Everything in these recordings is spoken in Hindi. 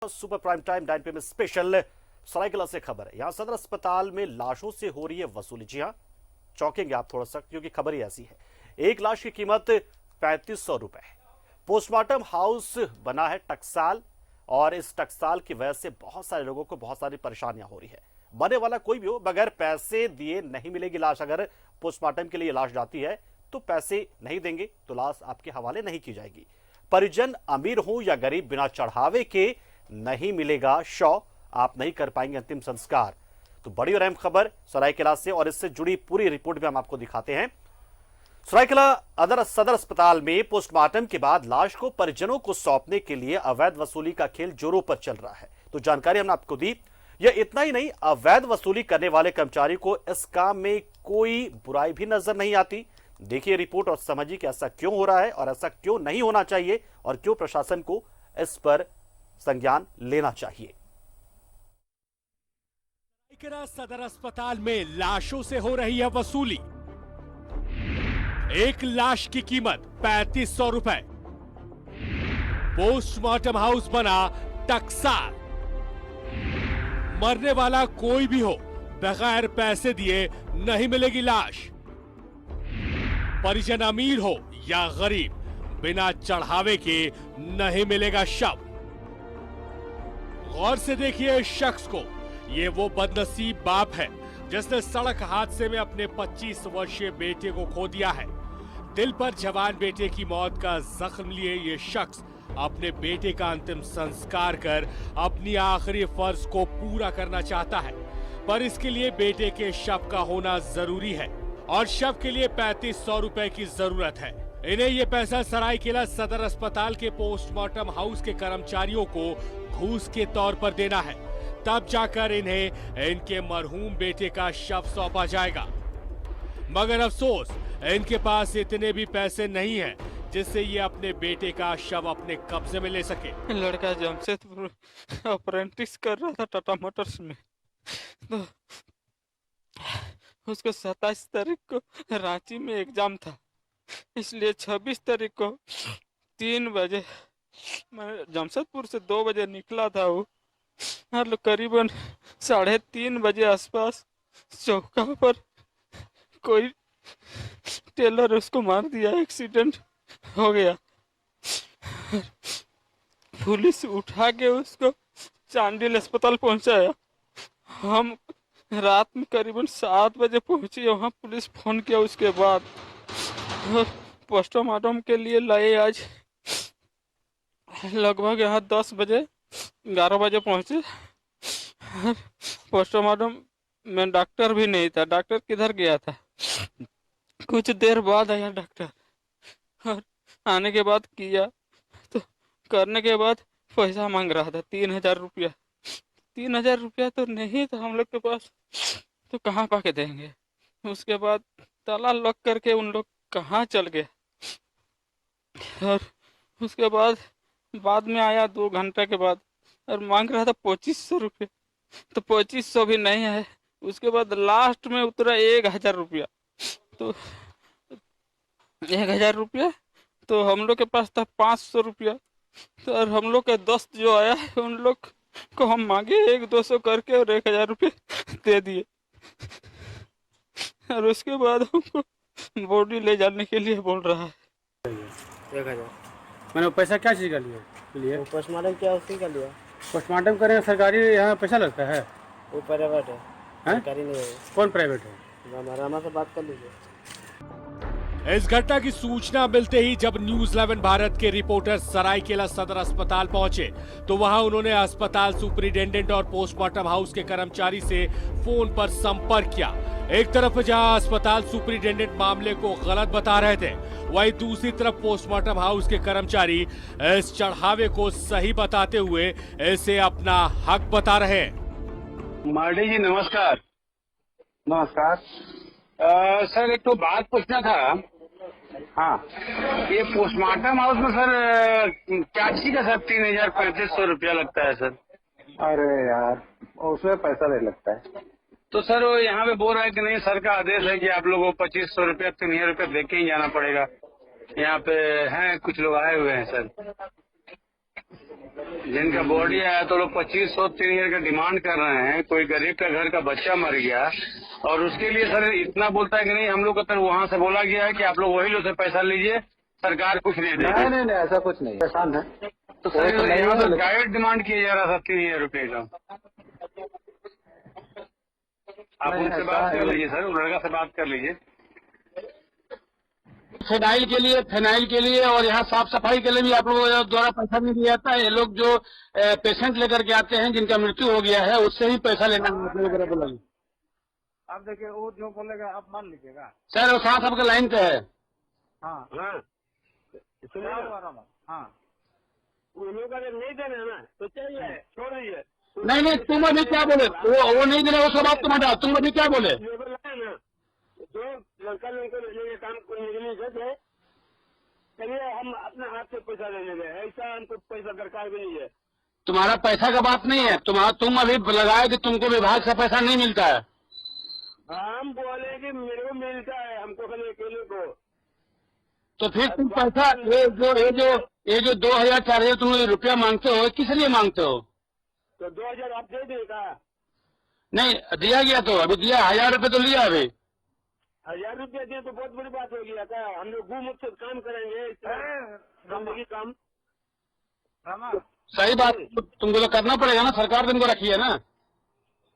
Super prime time 9 PM special Seraikela से खबर है। यहां सदर अस्पताल में लाशों से हो रही है वसूली। जी हां, चौंकेंगे आप थोड़ा सा, क्योंकि खबर ही ऐसी है। एक लाश की कीमत 3500 रुपए। पोस्टमार्टम हाउस बना है टकसाल, और इस टकसाल की वजह से बहुत सारे लोगों को बहुत सारी परेशानियां हो रही है। बने वाला कोई भी हो, बगैर पैसे दिए नहीं मिलेगी लाश। अगर पोस्टमार्टम के लिए लाश जाती है तो पैसे नहीं देंगे तो लाश आपके हवाले नहीं की जाएगी। परिजन अमीर हो या गरीब, बिना चढ़ावे के नहीं मिलेगा शव, आप नहीं कर पाएंगे अंतिम संस्कार। तो बड़ी और अहम खबर सरायकेला से, और इससे जुड़ी पूरी रिपोर्ट भी हम आपको दिखाते हैं। सरायकेला सदर अस्पताल में पोस्टमार्टम के बाद लाश को परिजनों को सौंपने के लिए अवैध वसूली का खेल जोरों पर चल रहा है। तो जानकारी हमने आपको दी। यह इतना ही नहीं, अवैध वसूली करने वाले कर्मचारी को इस काम में कोई बुराई भी नजर नहीं आती। देखिए रिपोर्ट और समझिए कि ऐसा क्यों हो रहा है और ऐसा क्यों नहीं होना चाहिए, और क्यों प्रशासन को इस पर संज्ञान लेना चाहिए। सदर अस्पताल में लाशों से हो रही है वसूली। एक लाश की कीमत 3500 रुपए। पोस्टमार्टम हाउस बना टकसाल। मरने वाला कोई भी हो, बगैर पैसे दिए नहीं मिलेगी लाश। परिजन अमीर हो या गरीब, बिना चढ़ावे के नहीं मिलेगा शव। गौर से देखिए इस शख्स को। ये वो बदनसीब बाप है जिसने सड़क हादसे में अपने 25 वर्षीय बेटे को खो दिया है। दिल पर जवान बेटे की मौत का जख्म लिए ये शख्स अपने बेटे का अंतिम संस्कार कर अपनी आखिरी फर्ज को पूरा करना चाहता है, पर इसके लिए बेटे के शव का होना जरूरी है, और शव के लिए 3500 रुपए की जरूरत है। इन्हें ये पैसा सरायकेला सदर अस्पताल के पोस्टमार्टम हाउस के कर्मचारियों को घूस के तौर पर देना है, तब जाकर इन्हें इनके मरहूम बेटे का शव सौंपा जाएगा। मगर अफसोस, इनके पास इतने भी पैसे नहीं हैं जिससे ये अपने बेटे का शव अपने कब्जे में ले सके। लड़का जमशेदपुर अप्रेंटिस कर रहा था टाटा मोटर्स में, तो उसको 27 तारीख को रांची में एग्जाम था, इसलिए 26 तारीख को 3 बजे मैं जमशेदपुर से 2 बजे निकला था। वो करीबन 3:30 बजे आसपास चौका पर कोई टेलर उसको मार दिया, एक्सीडेंट हो गया। पुलिस उठा के उसको चांडिल अस्पताल पहुंचाया। हम रात में करीबन 7 बजे पहुंचे वहाँ। पुलिस फोन किया, उसके बाद पोस्टमार्टम के लिए लाए। आज लगभग यहाँ 10 बजे 11 बजे पहुंचे। पोस्टमार्टम में डॉक्टर भी नहीं था, डॉक्टर किधर गया था। कुछ देर बाद आया डॉक्टर, और आने के बाद किया, तो करने के बाद पैसा मांग रहा था 3000 रुपया। 3000 रुपया तो नहीं था हम लोग के पास, तो कहाँ पाके देंगे। उसके बाद ताला लॉक करके उन लोग कहाँ चल गए। और उसके बाद में आया 2 घंटे के बाद, और मांग रहा था 2500 रुपये, तो 2500 भी नहीं है। उसके बाद लास्ट में उतरा 1000 रुपया, तो 1000 रुपया, तो हम लोग के पास था 500 रुपया। तो और हम लोग के दोस्त जो आया है उन लोग को हम मांगे 100-200 करके, और 1000 रुपये दे दिए। और उसके बाद हमको बॉडी ले जाने के लिए बोल रहा है। 1000 मैंने पैसा क्या चीज़ का लिए? पोस्टमार्टम क्या उसी का लिया। पोस्टमार्टम करें सरकारी, यहाँ पैसा लगता है? वो प्राइवेट है, सरकारी नहीं है। कौन प्राइवेट है? रामा से बात कर लीजिए। इस घटना की सूचना मिलते ही जब न्यूज 11 भारत के रिपोर्टर सरायकेला सदर अस्पताल पहुंचे, तो वहां उन्होंने अस्पताल सुपरिटेंडेंट और पोस्टमार्टम हाउस के कर्मचारी से फोन पर संपर्क किया। एक तरफ जहां अस्पताल सुपरिटेंडेंट मामले को गलत बता रहे थे, वहीं दूसरी तरफ पोस्टमार्टम हाउस के कर्मचारी इस चढ़ावे को सही बताते हुए इसे अपना हक बता रहे हैं। मार्डी जी नमस्कार। नमस्कार। सर एक तो बात पूछना था। हाँ, ये पोस्टमार्टम हाउस में सर क्या चीज का सर 3500 रुपया लगता है सर? अरे यार, उसमें पैसा नहीं लगता है। तो सर वो यहाँ पे बोल रहा है कि नहीं, सर का आदेश है कि आप लोगों को 2500 रुपया 3000 रुपया दे के ही जाना पड़ेगा। यहाँ पे हैं कुछ लोग आए हुए हैं सर। जिनका बॉडी आया तो लोग 2500 3,000 का डिमांड कर रहे हैं। कोई गरीब का घर का बच्चा मर गया और उसके लिए सर इतना बोलता है कि नहीं, हम लोग को तो वहाँ से बोला गया है कि आप लोग वही लोग से पैसा लीजिए, सरकार कुछ नहीं देगी। नहीं ऐसा कुछ नहीं, परेशान है। तो सर यहाँ से गाइड डिमांड किया जा रहा था 3,000 रुपये का। आप उनसे बात कर लीजिए सर, लड़का से बात कर लीजिए। फिनाइल के लिए और यहाँ साफ सफाई के लिए भी आप लोगों द्वारा पैसा नहीं दिया जाता है। ये लोग जो पेशेंट लेकर के आते हैं जिनका मृत्यु हो गया है उससे ही पैसा लेना बोलेंगे। आप देखिए वो जो बोलेगा आप मान लीजिएगा। सर वो साथ आपके लाइन पे है। हाँ हाँ उन लोगों का नहीं देना ना तो चाहिए, छोड़िए। नहीं तुम अभी क्या बोले, वो नहीं देना, वो सब बात तुम हटाओ। तुम अभी क्या बोले? जो लड़का ये काम नहीं है, चलिए हम अपने हाथ से पैसा ले लेंगे, ऐसा हमको पैसा दरकार भी नहीं है। तुम्हारा पैसा का बात नहीं है, तुम अभी लगाए कि तुमको विभाग से पैसा नहीं मिलता है। हम बोले कि मेरे को मिलता है, हमको खाली अकेले को। तो फिर तुम पैसा ये जो 2,000 4,000 तुम रुपया मांगते हो, किस लिए मांगते हो? तो 2,000 आप दे देगा? नहीं दिया गया, तो अभी दिया 1,000 रुपये तो लिया अभी। 1,000 रुपया दिए तो बहुत बड़ी बात हो गया था। हम लोग घूम से काम करेंगे, जिंदगी काम। सही बात, तुमको तो करना पड़ेगा ना, सरकार तुमको रखी है ना।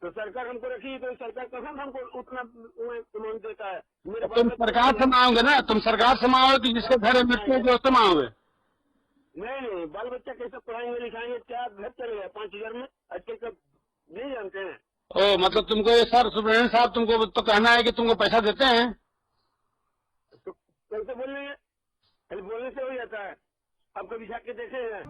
तो सरकार हमको रखी, तो सरकार कहाँ हमको उतना अमाउंट देता है? तुम सरकार से मांगोगे ना, तुम सरकार से मांगोगे कि जिसके घर में मृत्यु है उससे मांगोगे। नहीं, बाल बच्चा कैसे पढ़ाएंगे लिखाएंगे, क्या घर चलेगा 5,000 में? आजकल का नहीं जानते हैं। ओ मतलब तुमको ये सर सुब्रमण्यम साहब तुमको तो कहना है कि तुमको पैसा देते हैं? तो कैसे बोलेंगे? खाली बोलने से हो जाता है। आप कभी जाके देखे हैं?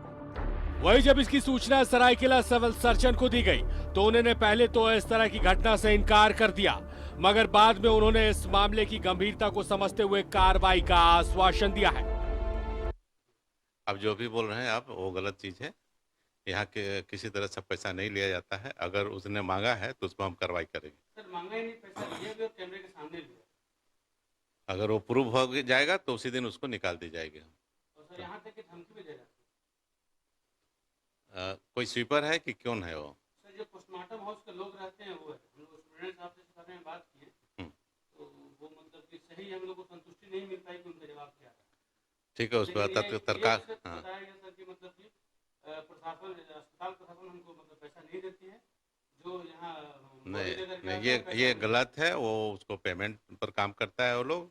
वही जब इसकी सूचना सरायकेला सिविल सर्जन को दी गई तो उन्होंने पहले तो इस तरह की घटना से इनकार कर दिया, मगर बाद में उन्होंने इस मामले की गंभीरता को समझते हुए कार्रवाई का आश्वासन दिया है। अब जो भी बोल रहे हैं आप वो गलत चीज है। यहाँ के किसी तरह से पैसा नहीं लिया जाता है। अगर उसने मांगा है तो उस पर हम कार्रवाई करेंगे। सर मांगा ही नहीं, पैसा लिया भी और कैमरे के सामने लिया। अगर वो प्रूव हो जाएगा तो उसी दिन उसको निकाल दी जाएगी। और सर यहाँ तक कि धमकी भी दे रहा है। कोई स्वीपर है कि कौन है वो? सर जो पोस्टमार्टम हाउस के लोग रहते हैं वो है। हम लोग सुब्रमण्यम साहब से इस बारे में बात की है, तो वो मतलब कि सही हम लोग को संतुष्टि नहीं मिल पाई कि उनका जवाब क्या है। ठीक है, उस पर बताया गया सर कि मतलब कि प्रशासन अस्पताल प्रशासन हमको मतलब पैसा नहीं देती है, जो यहाँ नहीं ये गलत है। वो उसको पेमेंट पर काम करता है, वो लोग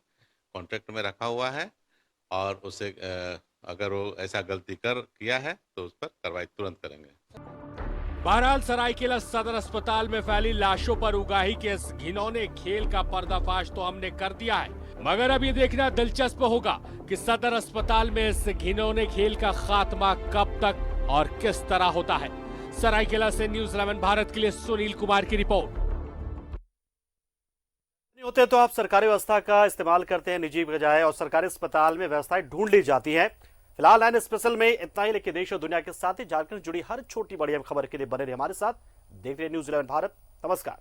कॉन्ट्रैक्ट में रखा हुआ है और उसे अगर वो ऐसा गलती किया है तो उस पर कार्रवाई तुरंत करेंगे। बहरहाल सरायकेला सदर अस्पताल में फैली लाशों पर उगाही के इस घिनौने खेल का पर्दाफाश तो हमने कर दिया है, मगर अब ये देखना दिलचस्प होगा कि सदर अस्पताल में इस घिनौने खेल का खात्मा कब तक और किस तरह होता है। सरायकेला से न्यूज़ 11 भारत के लिए सुनील कुमार की रिपोर्ट। होते तो आप सरकारी व्यवस्था का इस्तेमाल करते हैं निजी बजाय, और सरकारी अस्पताल में व्यवस्थाएं ढूंढ ली जाती हैं। फिलहाल लाइन स्पेशल में इतना ही, लेकिन देश और दुनिया के साथ ही झारखंड जुड़ी हर छोटी बड़ी खबर के लिए बने रहे हमारे साथ। देख रहे न्यूज़ 11 भारत। नमस्कार।